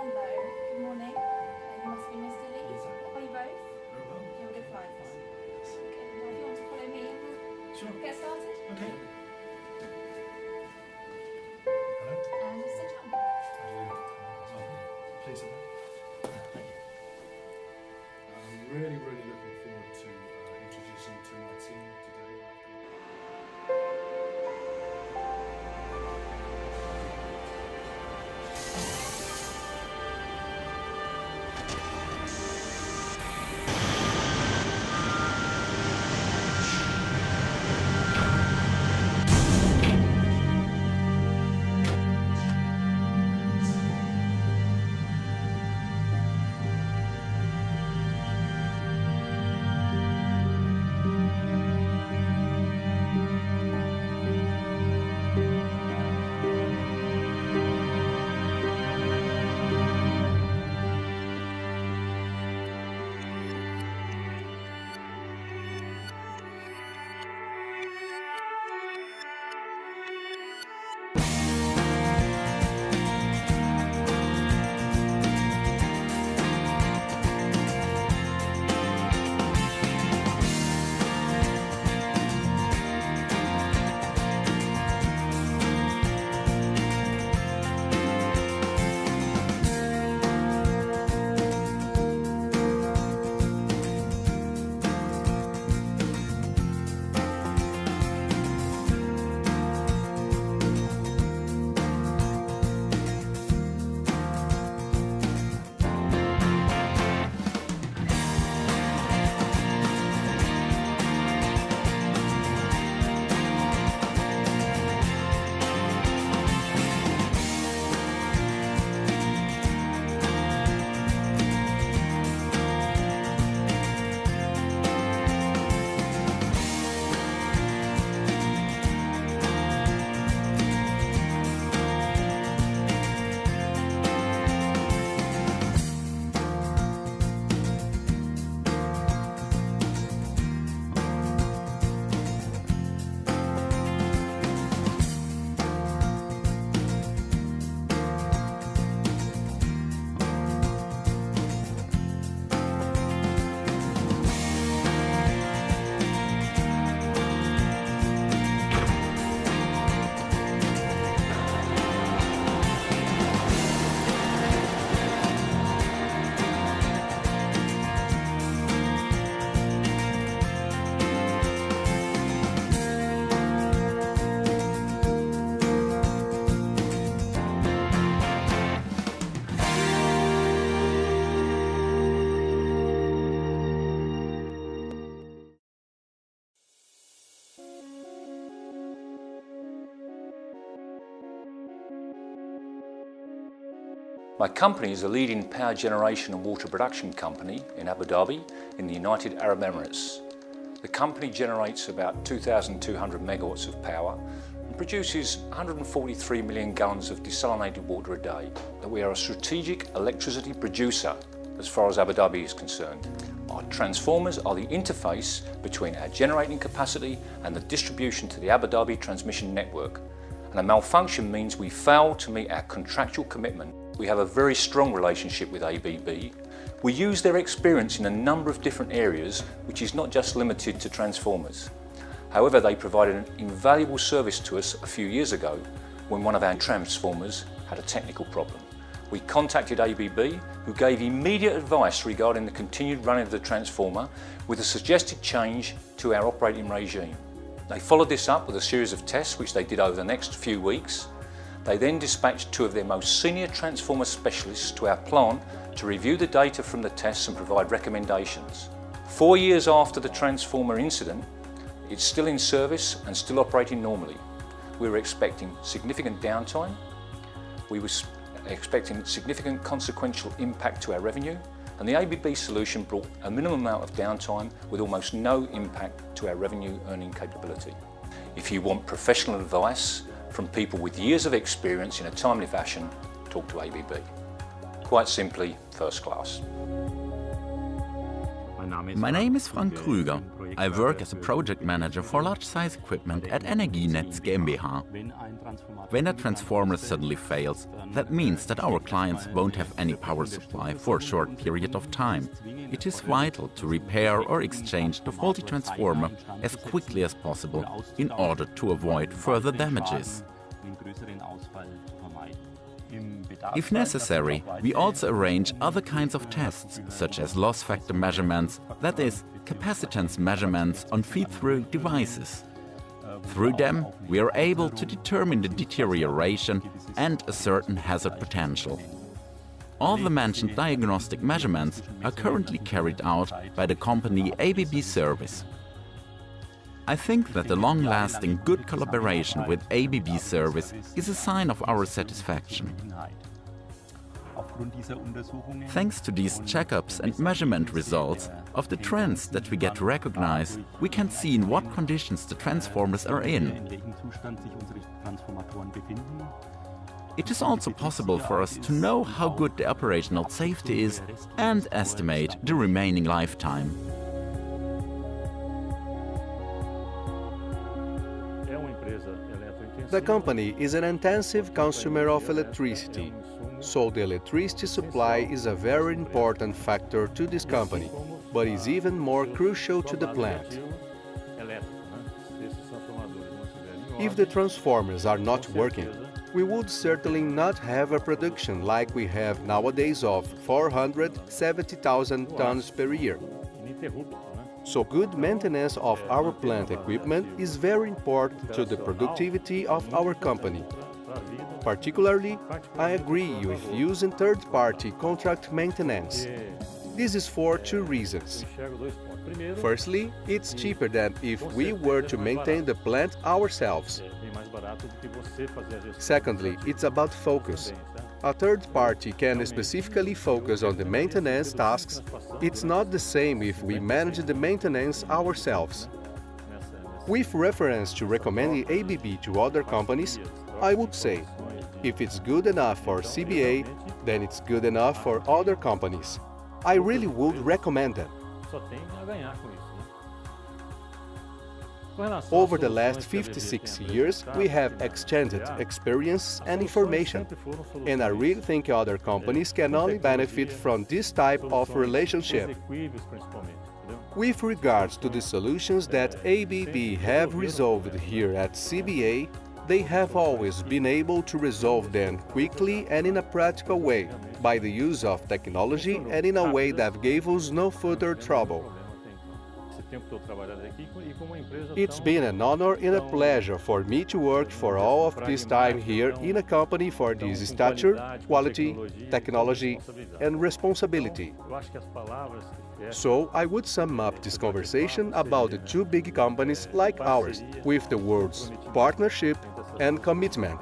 Hello, good morning. You must be Mr. Lee. Yes, I am. Are you both? Very well. You're good flights. Okay, now if you want to follow me, Sure. we'll get started. Okay. Hello. And just sit down. Please sit down. Thank you. I'm really looking forward to introducing to my team today. My company is a leading power generation and water production company in Abu Dhabi in the United Arab Emirates. The company generates about 2,200 megawatts of power and produces 143 million gallons of desalinated water a day. We are a strategic electricity producer as far as Abu Dhabi is concerned. Our transformers are the interface between our generating capacity and the distribution to the Abu Dhabi transmission network. And a malfunction means we fail to meet our contractual commitment. We have a very strong relationship with ABB. We use their experience in a number of different areas, which is not just limited to transformers. However, they provided an invaluable service to us a few years ago when one of our transformers had a technical problem. We contacted ABB, who gave immediate advice regarding the continued running of the transformer with a suggested change to our operating regime. They followed this up with a series of tests which they did over the next few weeks. They then dispatched two of their most senior transformer specialists to our plant to review the data from the tests and provide recommendations. 4 years after the transformer incident, it's still in service and still operating normally. We were expecting significant downtime. We were expecting significant consequential impact to our revenue, and the ABB solution brought a minimum amount of downtime with almost no impact to our revenue earning capability. If you want professional advice from people with years of experience in a timely fashion, talk to ABB. Quite simply, first class. My name is Frank Krüger. I work as a project manager for large-size equipment at Energienetz GmbH. When a transformer suddenly fails, that means that our clients won't have any power supply for a short period of time. It is vital to repair or exchange the faulty transformer as quickly as possible in order to avoid further damages. If necessary, we also arrange other kinds of tests, such as loss factor measurements, that is, capacitance measurements on feed-through devices. Through them, we are able to determine the deterioration and a certain hazard potential. All the mentioned diagnostic measurements are currently carried out by the company ABB Service. I think that the long-lasting good collaboration with ABB Service is a sign of our satisfaction. Thanks to these checkups and measurement results of the trends that we get to recognize, we can see in what conditions the transformers are in. It is also possible for us to know how good the operational safety is and estimate the remaining lifetime. The company is an intensive consumer of electricity, so the electricity supply is a very important factor to this company, but is even more crucial to the plant. If the transformers are not working, we would certainly not have a production like we have nowadays of 470,000 tons per year. So good maintenance of our plant equipment is very important to the productivity of our company. Particularly, I agree with using third-party contract maintenance. This is for two reasons. Firstly, it's cheaper than if we were to maintain the plant ourselves. Secondly, it's about focus. A third party can specifically focus on the maintenance tasks. It's not the same if we manage the maintenance ourselves. With reference to recommending ABB to other companies, I would say, if it's good enough for CBA, then it's good enough for other companies. I really would recommend them. Over the last 56 years, we have exchanged experience and information, and I really think other companies can only benefit from this type of relationship. With regards to the solutions that ABB have resolved here at CBA, they have always been able to resolve them quickly and in a practical way, by the use of technology and in a way that gave us no further trouble. It's been an honor and a pleasure for me to work for all of this time here in a company for this stature, quality, technology, and responsibility. So I would sum up this conversation about the two big companies like ours with the words partnership and commitment.